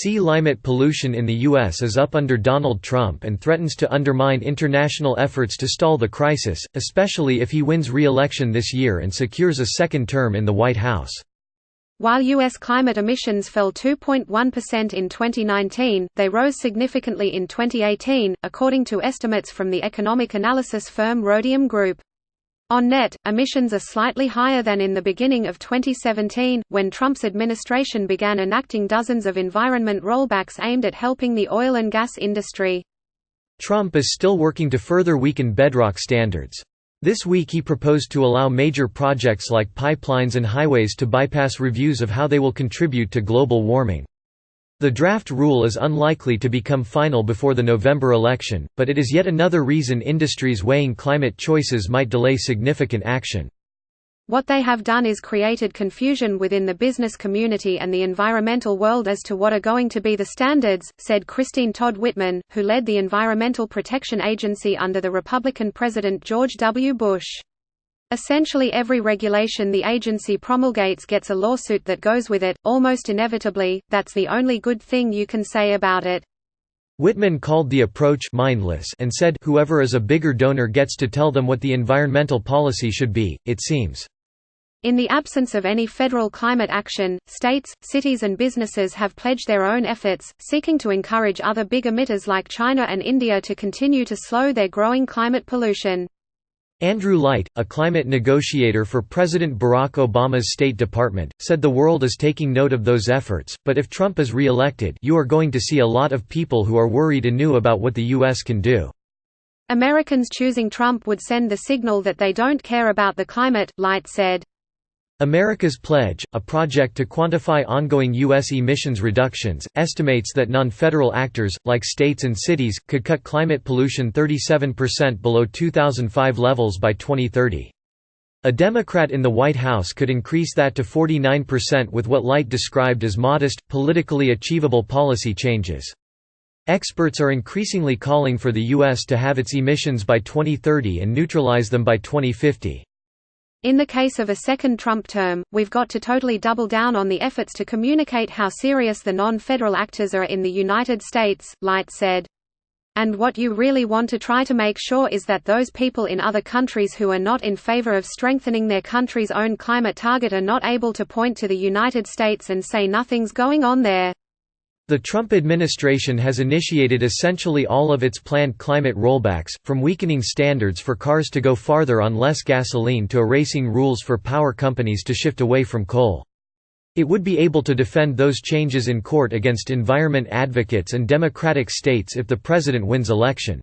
Limate pollution in the U.S. is up under Donald Trump and threatens to undermine international efforts to stall the crisis, especially if he wins re-election this year and secures a second term in the White House. While U.S. climate emissions fell 2.1% in 2019, they rose significantly in 2018, according to estimates from the economic analysis firm Rhodium Group. On net, emissions are slightly higher than in the beginning of 2017, when Trump's administration began enacting dozens of environment rollbacks aimed at helping the oil and gas industry. Trump is still working to further weaken bedrock standards. This week he proposed to allow major projects like pipelines and highways to bypass reviews of how they will contribute to global warming. The draft rule is unlikely to become final before the November election, but it is yet another reason industries weighing climate choices might delay significant action. What they have done is created confusion within the business community and the environmental world as to what are going to be the standards, said Christine Todd Whitman, who led the Environmental Protection Agency under the Republican President George W. Bush. Essentially every regulation the agency promulgates gets a lawsuit that goes with it, almost inevitably. That's the only good thing you can say about it. Whitman called the approach mindless and said, whoever is a bigger donor gets to tell them what the environmental policy should be, it seems. In the absence of any federal climate action, states, cities and businesses have pledged their own efforts, seeking to encourage other big emitters like China and India to continue to slow their growing climate pollution. Andrew Light, a climate negotiator for President Barack Obama's State Department, said the world is taking note of those efforts, but if Trump is re-elected, you are going to see a lot of people who are worried anew about what the U.S. can do. Americans choosing Trump would send the signal that they don't care about the climate, Light said. America's Pledge, a project to quantify ongoing U.S. emissions reductions, estimates that non-federal actors, like states and cities, could cut climate pollution 37% below 2005 levels by 2030. A Democrat in the White House could increase that to 49% with what Light described as modest, politically achievable policy changes. Experts are increasingly calling for the U.S. to have its emissions by 2030 and neutralize them by 2050. In the case of a second Trump term, we've got to totally double down on the efforts to communicate how serious the non-federal actors are in the United States, Light said. And what you really want to try to make sure is that those people in other countries who are not in favor of strengthening their country's own climate target are not able to point to the United States and say nothing's going on there. The Trump administration has initiated essentially all of its planned climate rollbacks, from weakening standards for cars to go farther on less gasoline to erasing rules for power companies to shift away from coal. It would be able to defend those changes in court against environment advocates and Democratic states if the president wins election.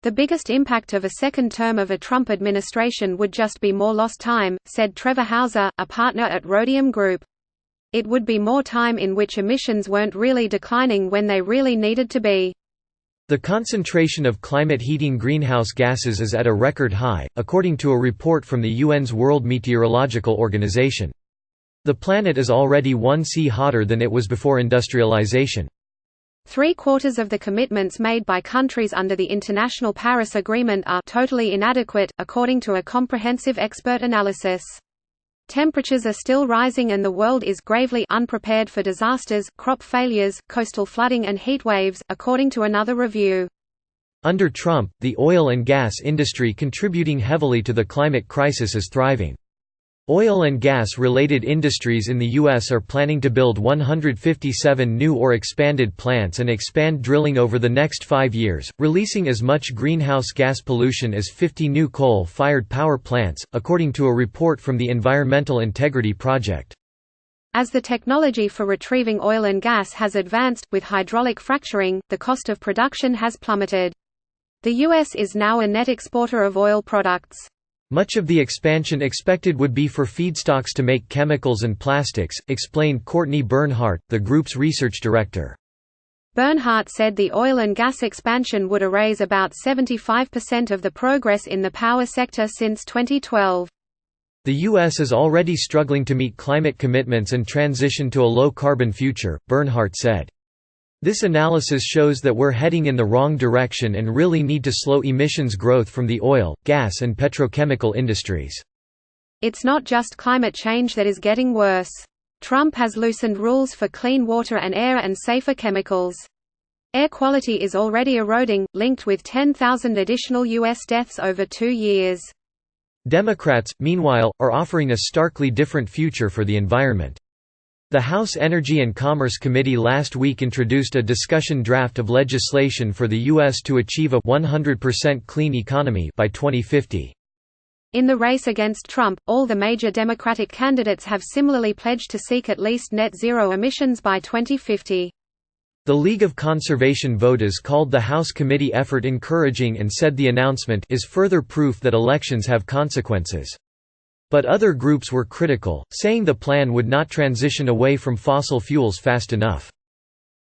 The biggest impact of a second term of a Trump administration would just be more lost time, said Trevor Hauser, a partner at Rhodium Group. It would be more time in which emissions weren't really declining when they really needed to be. The concentration of climate-heating greenhouse gases is at a record high, according to a report from the UN's World Meteorological Organization. The planet is already 1°C hotter than it was before industrialization. 3/4 of the commitments made by countries under the International Paris Agreement are totally inadequate, according to a comprehensive expert analysis. Temperatures are still rising and the world is gravely unprepared for disasters, crop failures, coastal flooding and heat waves, according to another review. Under Trump, the oil and gas industry contributing heavily to the climate crisis is thriving. Oil and gas-related industries in the U.S. are planning to build 157 new or expanded plants and expand drilling over the next 5 years, releasing as much greenhouse gas pollution as 50 new coal-fired power plants, according to a report from the Environmental Integrity Project. As the technology for retrieving oil and gas has advanced, with hydraulic fracturing, the cost of production has plummeted. The U.S. is now a net exporter of oil products. Much of the expansion expected would be for feedstocks to make chemicals and plastics, explained Courtney Bernhardt, the group's research director. Bernhardt said the oil and gas expansion would erase about 75% of the progress in the power sector since 2012. The U.S. is already struggling to meet climate commitments and transition to a low-carbon future, Bernhardt said. This analysis shows that we're heading in the wrong direction and really need to slow emissions growth from the oil, gas and petrochemical industries. It's not just climate change that is getting worse. Trump has loosened rules for clean water and air and safer chemicals. Air quality is already eroding, linked with 10,000 additional U.S. deaths over 2 years. Democrats, meanwhile, are offering a starkly different future for the environment. The House Energy and Commerce Committee last week introduced a discussion draft of legislation for the U.S. to achieve a 100% clean economy by 2050. In the race against Trump, all the major Democratic candidates have similarly pledged to seek at least net zero emissions by 2050. The League of Conservation Voters called the House committee effort encouraging and said the announcement is further proof that elections have consequences. But other groups were critical, saying the plan would not transition away from fossil fuels fast enough.